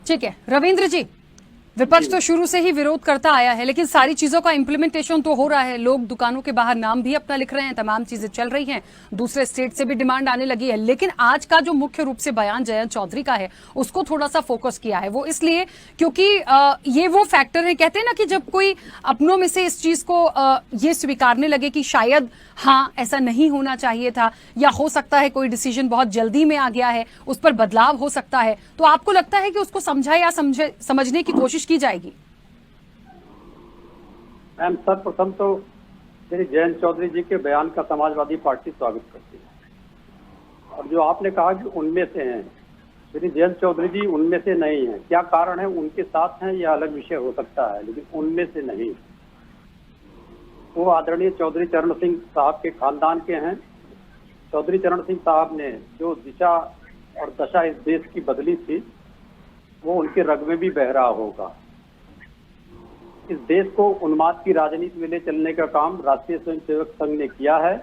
ठीक है रविंद्र जी, विपक्ष तो शुरू से ही विरोध करता आया है, लेकिन सारी चीजों का इम्प्लीमेंटेशन तो हो रहा है। लोग दुकानों के बाहर नाम भी अपना लिख रहे हैं, तमाम चीजें चल रही हैं, दूसरे स्टेट से भी डिमांड आने लगी है। लेकिन आज का जो मुख्य रूप से बयान जयंत चौधरी का है, उसको थोड़ा सा फोकस किया है। वो इसलिए क्योंकि ये वो फैक्टर है, कहते हैं ना कि जब कोई अपनों में से इस चीज को ये स्वीकारने लगे कि शायद हाँ ऐसा नहीं होना चाहिए था, या हो सकता है कोई डिसीजन बहुत जल्दी में आ गया है, उस पर बदलाव हो सकता है, तो आपको लगता है कि उसको समझा या समझने की कोशिश की जाएगी? मैम, सर्वप्रथम तो श्री जयंत चौधरी जी के बयान का समाजवादी पार्टी स्वागत करती है। और जो आपने कहा कि उनमें से हैं, श्री जयंत चौधरी जी उनमें से नहीं है। क्या कारण है, उनके साथ हैं यह अलग विषय हो सकता है, लेकिन उनमें से नहीं। वो आदरणीय चौधरी चरण सिंह साहब के खानदान के हैं। चौधरी चरण सिंह साहब ने जो दिशा और दशा इस देश की बदली थी, वो उनके रग में भी बह रहा होगा। इस देश को उन्माद की राजनीति में ले चलने का काम राष्ट्रीय स्वयंसेवक संघ ने किया है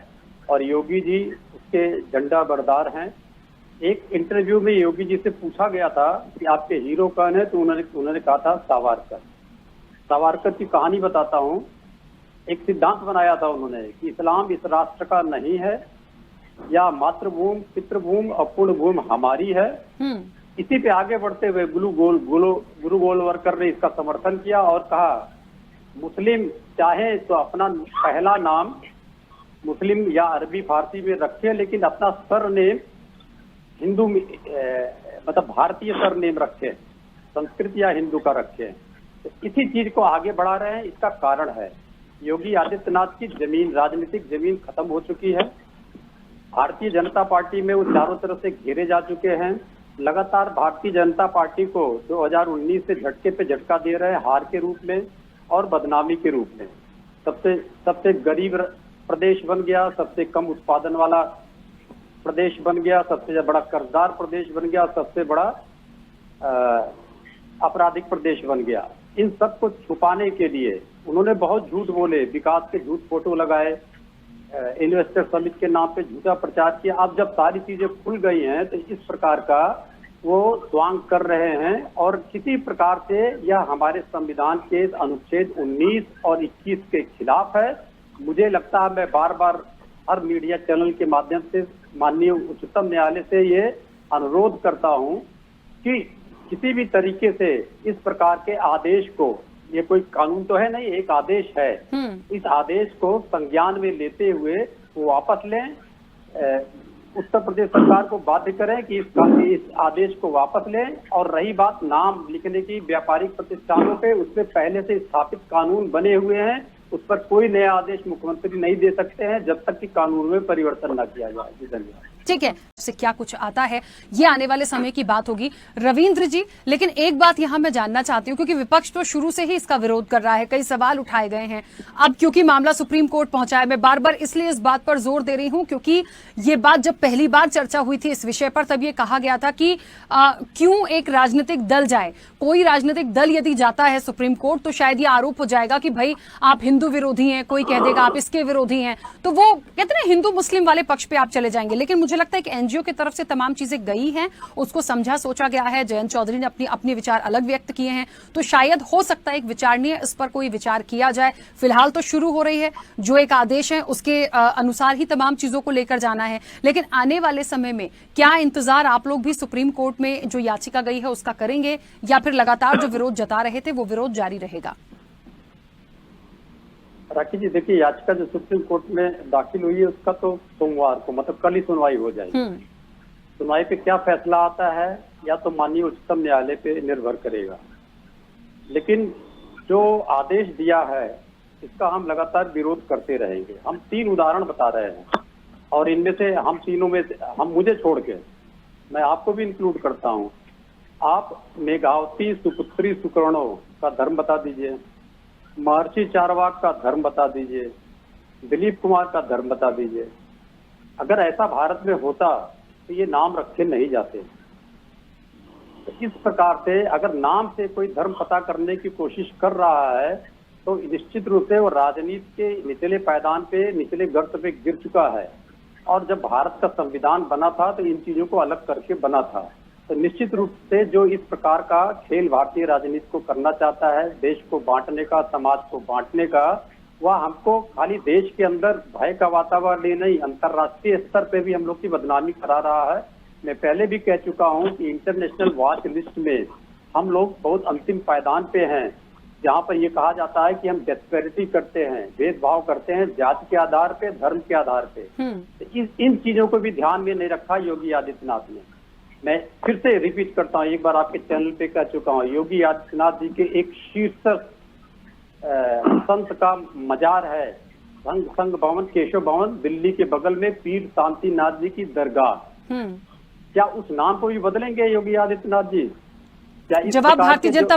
और योगी जी उसके झंडा बरदार हैं। एक इंटरव्यू में योगी जी से पूछा गया था कि आपके हीरो कौन है, तो उन्होंने कहा था सावरकर। सावरकर की कहानी बताता हूँ। एक सिद्धांत बनाया था उन्होंने कि इस्लाम इस राष्ट्र का नहीं है, या मातृभूमि पितृभूमि और पुण्यभूमि हमारी है। इसी पे आगे बढ़ते हुए गुरु गोलवरकर ने इसका समर्थन किया और कहा मुस्लिम चाहे तो अपना पहला नाम मुस्लिम या अरबी फारसी में रखे, लेकिन अपना सरनेम हिंदू मतलब भारतीय सरनेम रखे, संस्कृत या हिंदू का रखे। तो इसी चीज को आगे बढ़ा रहे हैं। इसका कारण है योगी आदित्यनाथ की जमीन, राजनीतिक जमीन खत्म हो चुकी है। भारतीय जनता पार्टी में वो चारों तरफ से घेरे जा चुके हैं। लगातार भारतीय जनता पार्टी को 2019 से झटके पे झटका दे रहे हैं, हार के रूप में और बदनामी के रूप में। सबसे गरीब प्रदेश बन गया, सबसे कम उत्पादन वाला प्रदेश बन गया, सबसे बड़ा कर्जदार प्रदेश बन गया, सबसे बड़ा आपराधिक प्रदेश बन गया। इन सब को छुपाने के लिए उन्होंने बहुत झूठ बोले, विकास के झूठ फोटो लगाए, इन्वेस्टर समिट के नाम पे झूठा प्रचार किया। अब जब सारी चीजें खुल गई हैं तो इस प्रकार का वो स्वांग कर रहे हैं और किसी प्रकार से यह हमारे संविधान के अनुच्छेद 19 और 21 के खिलाफ है। मुझे लगता है मैं बार बार हर मीडिया चैनल के माध्यम से माननीय उच्चतम न्यायालय से ये अनुरोध करता हूं कि किसी भी तरीके से इस प्रकार के आदेश को, ये कोई कानून तो है नहीं, एक आदेश है, इस आदेश को संज्ञान में लेते हुए वो वापस लें। उत्तर प्रदेश सरकार को बाध्य करें कि इस आदेश को वापस लें। और रही बात नाम लिखने की व्यापारिक प्रतिष्ठानों पे, उसमें पहले से स्थापित कानून बने हुए हैं, उस पर कोई नया आदेश मुख्यमंत्री नहीं दे सकते हैं जब तक कि कानून में परिवर्तन न किया जाए। जी धन्यवाद। ठीक है, से क्या कुछ आता है ये आने वाले समय की बात होगी रविंद्र जी। लेकिन एक बात यहां मैं जानना चाहती हूं, क्योंकि विपक्ष तो शुरू से ही इसका विरोध कर रहा है, कई सवाल उठाए गए हैं। अब क्योंकि मामला सुप्रीम कोर्ट पहुंचा है, मैं बार बार इसलिए इस बात पर जोर दे रही हूं क्योंकि ये बात जब पहली बार चर्चा हुई थी इस विषय पर, तब ये कहा गया था कि क्यों एक राजनीतिक दल जाए। कोई राजनीतिक दल यदि जाता है सुप्रीम कोर्ट तो शायद ये आरोप हो जाएगा कि भाई आप हिंदू विरोधी हैं, कोई कह देगा आप इसके विरोधी हैं, तो वो कहते हैं हिंदू मुस्लिम वाले पक्ष पे आप चले जाएंगे। लेकिन मुझे लगता है कि एनजीओ की तरफ से तमाम चीजें गई हैं, उसको समझा सोचा गया है। जयंत चौधरी ने अपने विचार अलग व्यक्त किए हैं, तो शायद हो सकता है एक विचारणीय इस पर कोई विचार किया जाए। फिलहाल तो शुरू हो रही है, जो एक आदेश है उसके अनुसार ही तमाम चीजों को लेकर जाना है। लेकिन आने वाले समय में क्या इंतजार आप लोग भी सुप्रीम कोर्ट में जो याचिका गई है उसका करेंगे, या फिर लगातार जो विरोध जता रहे थे वो विरोध जारी रहेगा? राखी जी, देखिए, याचिका जो सुप्रीम कोर्ट में दाखिल हुई है उसका तो सोमवार को, मतलब कल ही सुनवाई हो जाएगी। सुनवाई पे क्या फैसला आता है या तो माननीय उच्चतम न्यायालय पे निर्भर करेगा। लेकिन जो आदेश दिया है इसका हम लगातार विरोध करते रहेंगे। हम 3 उदाहरण बता रहे हैं और इनमें से हम तीनों में से, मुझे छोड़ के मैं आपको भी इंक्लूड करता हूँ। आप मेघावती सुपुत्री सुकर्णो का धर्म बता दीजिए, महर्षि चारवाक का धर्म बता दीजिए, दिलीप कुमार का धर्म बता दीजिए। अगर ऐसा भारत में होता तो ये नाम रखे नहीं जाते। तो इस प्रकार से अगर नाम से कोई धर्म पता करने की कोशिश कर रहा है तो निश्चित रूप से वो राजनीति के निचले पायदान पे, निचले गर्त पे गिर चुका है। और जब भारत का संविधान बना था तो इन चीजों को अलग करके बना था। तो निश्चित रूप से जो इस प्रकार का खेल भारतीय राजनीति को करना चाहता है, देश को बांटने का, समाज को बांटने का, वह हमको खाली देश के अंदर भय का वातावरण ही नहीं, अंतर्राष्ट्रीय स्तर पे भी हम लोग की बदनामी करा रहा है। मैं पहले भी कह चुका हूं कि इंटरनेशनल वॉच लिस्ट में हम लोग बहुत अंतिम पायदान पे हैं, जहां पर ये कहा जाता है कि हम डिस्पैरिटी करते हैं, भेदभाव करते हैं जाति के आधार पे, धर्म के आधार पे। तो इन चीजों को भी ध्यान में नहीं रखा योगी आदित्यनाथ ने। मैं फिर से रिपीट करता हूं, एक बार आपके चैनल पे कह चुका हूं, योगी आदित्यनाथ जी के एक शीर्षक संत का मजार है, संघ भवन, केशव भवन, दिल्ली के बगल में पीर शांतिनाथ जी की दरगाह। क्या उस नाम को भी बदलेंगे योगी आदित्यनाथ जी? क्या इस जवाब प्रकार भारतीय के जो- जनता